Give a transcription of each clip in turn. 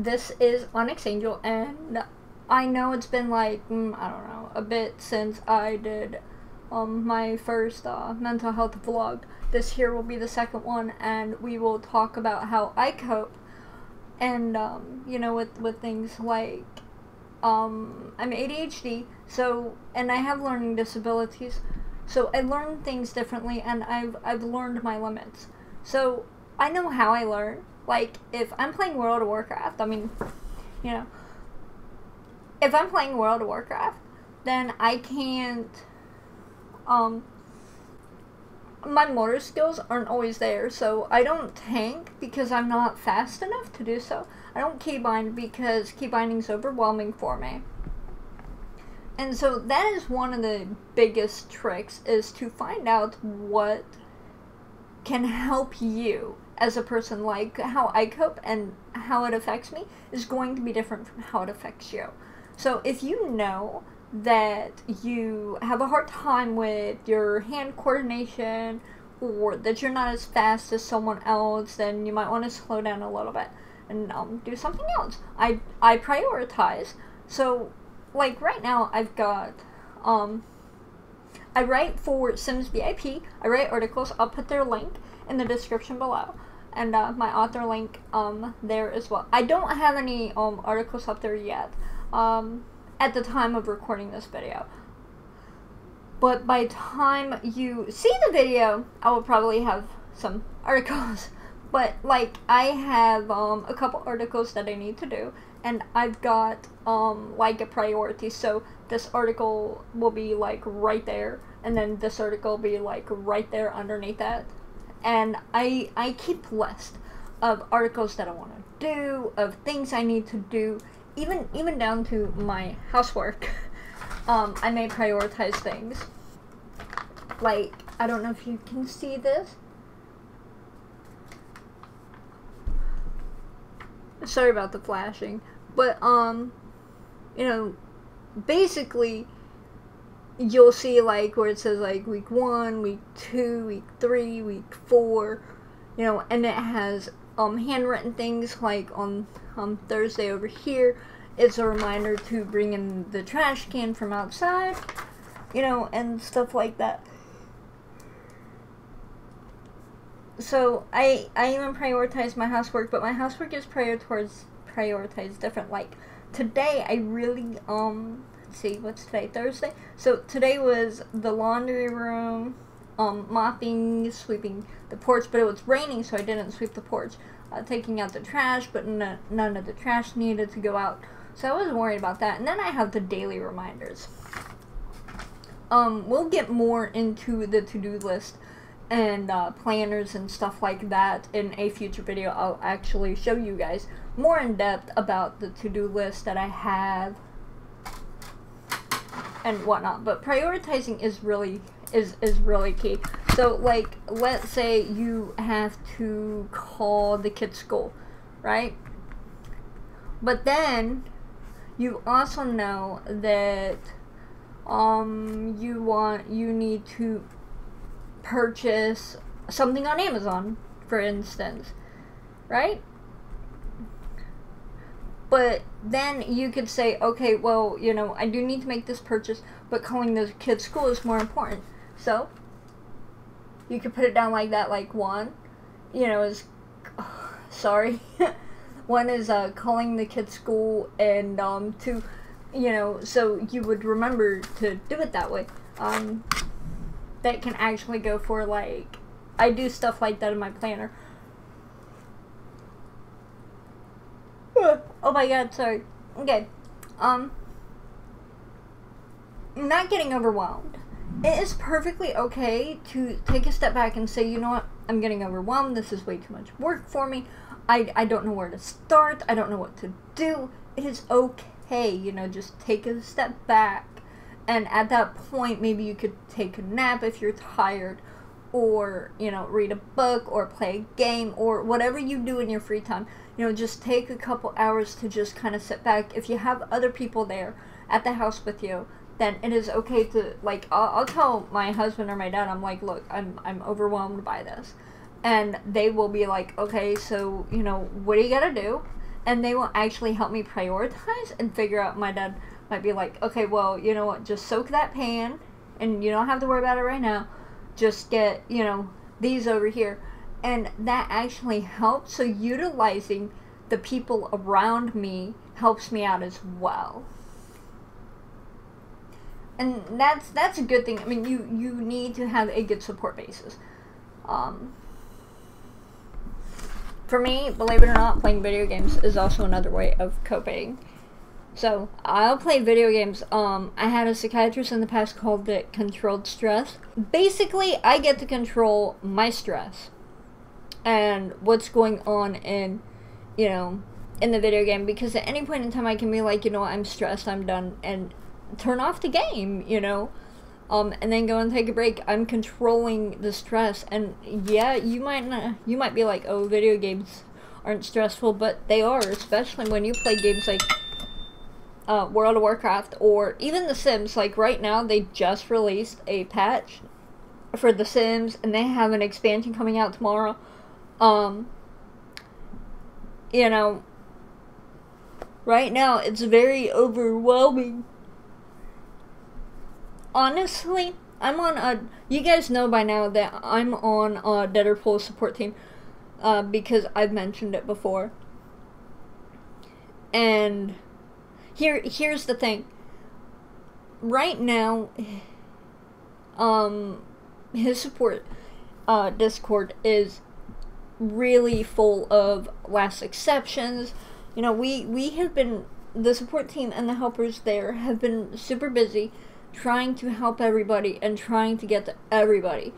this is Onyxangel, and I know it's been like, I don't know, a bit since I did my first mental health vlog. This here will be the second one, and we will talk about how I cope, and you know, with things like I'm ADHD, so, and I have learning disabilities, so I learn things differently, and I've learned my limits. So I know how I learn. Like, if I'm playing World of Warcraft, I mean, you know, if I'm playing World of Warcraft, then I can't, my motor skills aren't always there, so I don't tank because I'm not fast enough to do so. I don't keybind because keybinding's overwhelming for me. And so that is one of the biggest tricks, is to find out what can help you as a person. Like, how I cope and how it affects me is going to be different from how it affects you. So if you know that you have a hard time with your hand coordination, or that you're not as fast as someone else, then you might want to slow down a little bit and do something else. I prioritize. So like right now I've got I write for Sims VIP. I write articles. I'll put their link in the description below, and my author link there as well. I don't have any articles up there yet at the time of recording this video, but by the time you see the video, I will probably have some articles. But like, I have a couple articles that I need to do, and I've got like a priority. So this article will be like right there, and then this article will be like right there underneath that. And I keep a list of articles that I want to do, of things I need to do, even down to my housework. I may prioritize things. Like, I don't know if you can see this. Sorry about the flashing, but you know, basically you'll see like where it says like week 1, week 2, week 3, week 4, you know, and it has handwritten things like on Thursday over here. It's a reminder to bring in the trash can from outside, you know, and stuff like that. So I even prioritize my housework, but my housework is prioritized different. Like today, I really let's see, what's today? Thursday. So today was the laundry room, mopping, sweeping the porch, but it was raining, so I didn't sweep the porch. Taking out the trash, but none of the trash needed to go out, so I wasn't worried about that. And then I have the daily reminders. We'll get more into the to-do list and planners and stuff like that in a future video. I'll actually show you guys more in depth about the to-do list that I have and whatnot. But prioritizing is really key. So like, let's say you have to call the kids' school, right? But then you also know that you need to purchase something on Amazon, for instance, right? But then you could say, okay, well, you know, I do need to make this purchase, but calling the kids' school is more important. So you could put it down like that, like one, you know, is sorry, one is calling the kids' school, and two, you know, so you would remember to do it that way. That can actually go for, like, I do stuff like that in my planner. Oh my god, sorry. Okay. Not getting overwhelmed. It is perfectly okay to take a step back and say, you know what, I'm getting overwhelmed, this is way too much work for me, I don't know where to start, I don't know what to do. It is okay, you know, just take a step back. And at that point, maybe you could take a nap if you're tired, or, you know, read a book, or play a game, or whatever you do in your free time. You know, just take a couple hours to just kind of sit back. If you have other people there at the house with you, then it is okay to, like, I'll tell my husband or my dad, I'm like, look, I'm overwhelmed by this. And they will be like, okay, so, you know, what do you gotta do? and they will actually help me prioritize and figure out. My dad might be like, okay, well, you know what, just soak that pan, and you don't have to worry about it right now. Just get, you know, these over here. And that actually helps. So utilizing the people around me helps me out as well. And that's a good thing. I mean, you need to have a good support basis. For me, believe it or not, playing video games is also another way of coping. So, I'll play video games. I had a psychiatrist in the past called it controlled stress. Basically, I get to control my stress and what's going on in, you know, in the video game, because at any point in time I can be like, you know what, I'm stressed, I'm done, and turn off the game, you know, and then go and take a break. I'm controlling the stress. And yeah, you might be like, oh, video games aren't stressful, but they are, especially when you play games like World of Warcraft or even The Sims. Like right now, they just released a patch for The Sims, and they have an expansion coming out tomorrow. You know, right now it's very overwhelming. Honestly, I'm on you guys know by now that I'm on Deaderpool's support team, because I've mentioned it before. And here's the thing. Right now, his support Discord is really full of last exceptions. You know, we have been, the support team and the helpers there have been super busy trying to help everybody and trying to get to everybody.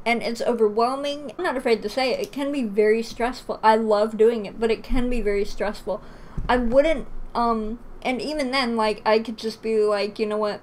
And it's overwhelming. I'm not afraid to say it. It can be very stressful. I love doing it, but it can be very stressful. I wouldn't, and even then, like, I could just be like, you know what,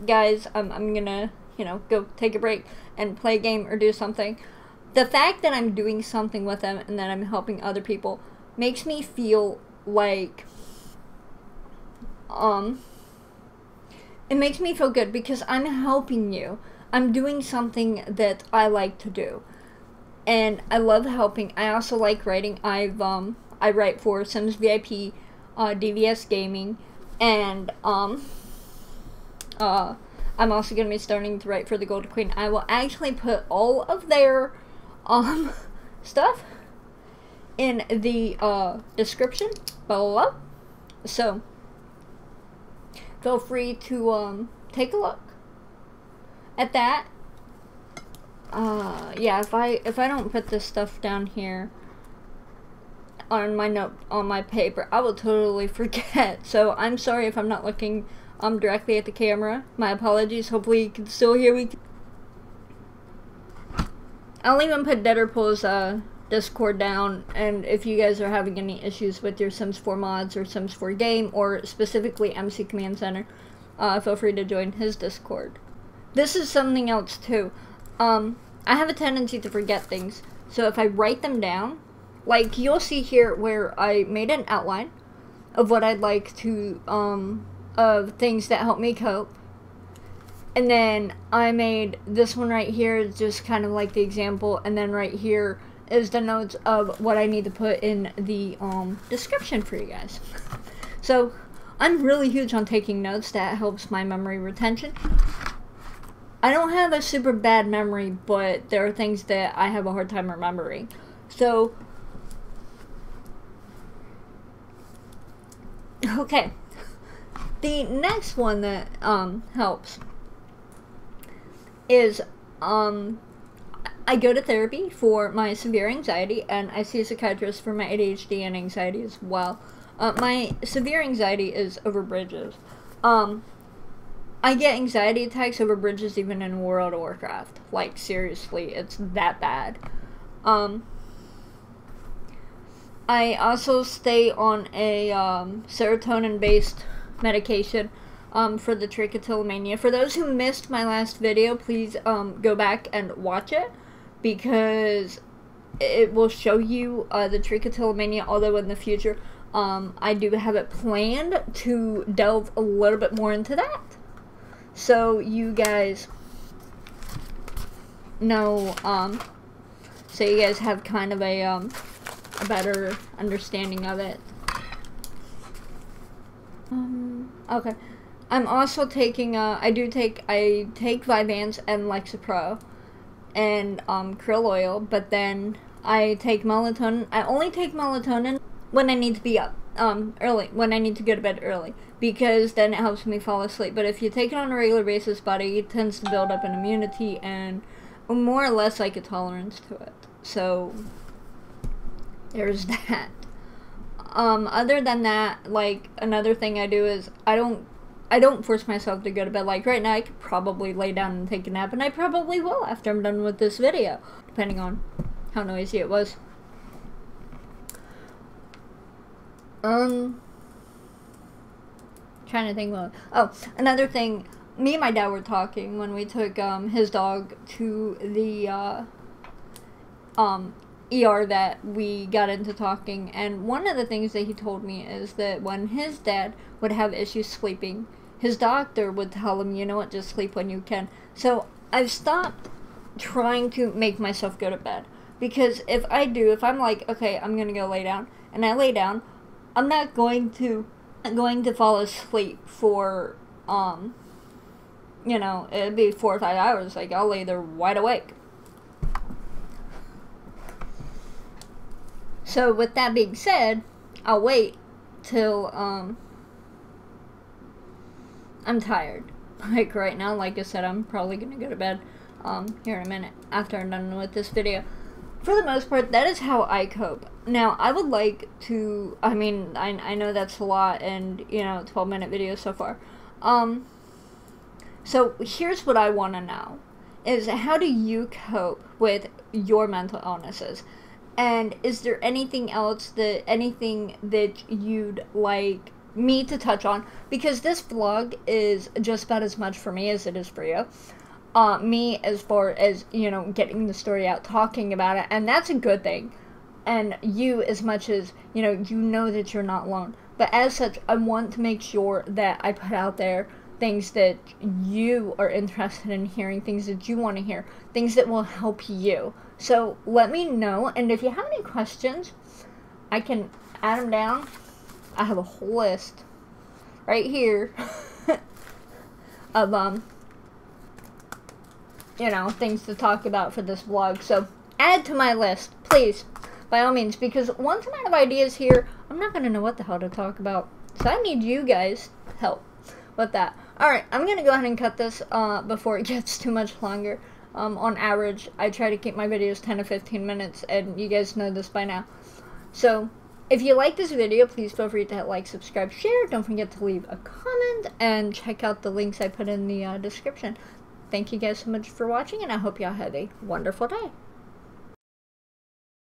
guys, I'm gonna, you know, go take a break and play a game or do something. The fact that I'm doing something with them and that I'm helping other people makes me feel like, it makes me feel good because I'm helping you. I'm doing something that I like to do. And I love helping. I also like writing. I write for Sims VIP, DVS Gaming, and I'm also going to be starting to write for the Golden Queen. I will actually put all of their stuff in the description below. So feel free to take a look at that. Yeah, if I don't put this stuff down here on my note on my paper, I will totally forget. So I'm sorry if I'm not looking directly at the camera. My apologies. Hopefully you can still hear me. I'll even put Deaderpool's Discord down, and if you guys are having any issues with your Sims 4 mods or Sims 4 game, or specifically MC Command Center, feel free to join his Discord. This is something else too. I have a tendency to forget things, so if I write them down, like you'll see here where I made an outline of what I'd like to, of things that help me cope. And then I made this one right here, just kind of like the example, and then right here is the notes of what I need to put in the description for you guys. So I'm really huge on taking notes. That helps my memory retention. I don't have a super bad memory, but there are things that I have a hard time remembering. So, okay. The next one that helps is I go to therapy for my severe anxiety, and I see a psychiatrist for my ADHD and anxiety as well. My severe anxiety is over bridges. I get anxiety attacks over bridges even in World of Warcraft. Like, seriously, it's that bad. I also stay on a serotonin-based medication for the trichotillomania. For those who missed my last video, please go back and watch it, because it will show you the trichotillomania, although in the future I do have it planned to delve a little bit more into that, so you guys know, so you guys have kind of a better understanding of it. Okay. I'm also taking, I take Vyvanse and Lexapro and, krill oil, but then I take melatonin. I only take melatonin when I need to be up, early, when I need to go to bed early, because then it helps me fall asleep. But if you take it on a regular basis, body tends to build up an immunity and more or less like a tolerance to it. So, there's that. Other than that, like, another thing I do is I don't force myself to go to bed. Like, right now I could probably lay down and take a nap, and I probably will after I'm done with this video, depending on how noisy it was. Trying to think about, oh, another thing, me and my dad were talking when we took, his dog to the, ER that we got into talking, and one of the things that he told me is that when his dad would have issues sleeping, his doctor would tell him, you know what, just sleep when you can. So I've stopped trying to make myself go to bed, because if I'm like, okay, I'm gonna go lay down, and I lay down, I'm not going to fall asleep for, you know, it'd be 4 or 5 hours. Like, I'll lay there wide awake. So with that being said, I'll wait till, I'm tired. Like, right now, like I said, I'm probably gonna go to bed, here in a minute, after I'm done with this video. For the most part, that is how I cope. Now, I would like to, I mean, I know that's a lot, and, you know, 12-minute video so far. So, here's what I want to know, is how do you cope with your mental illnesses? And is there anything else anything that you'd like me to touch on? Because this vlog is just about as much for me as it is for you. Me, as far as, you know, getting the story out, talking about it, and that's a good thing. And you, as much as, you know that you're not alone. But as such, I want to make sure that I put out there things that you are interested in hearing, things that you want to hear, things that will help you. So let me know, and if you have any questions, I can add them down. I have a whole list right here of, you know, things to talk about for this vlog. So add to my list, please, by all means, because once I'm out of ideas here, I'm not going to know what the hell to talk about. So I need you guys' help with that. Alright, I'm going to go ahead and cut this before it gets too much longer. On average, I try to keep my videos 10 to 15 minutes, and you guys know this by now. So, if you like this video, please feel free to hit like, subscribe, share. Don't forget to leave a comment, and check out the links I put in the description. Thank you guys so much for watching, and I hope y'all have a wonderful day.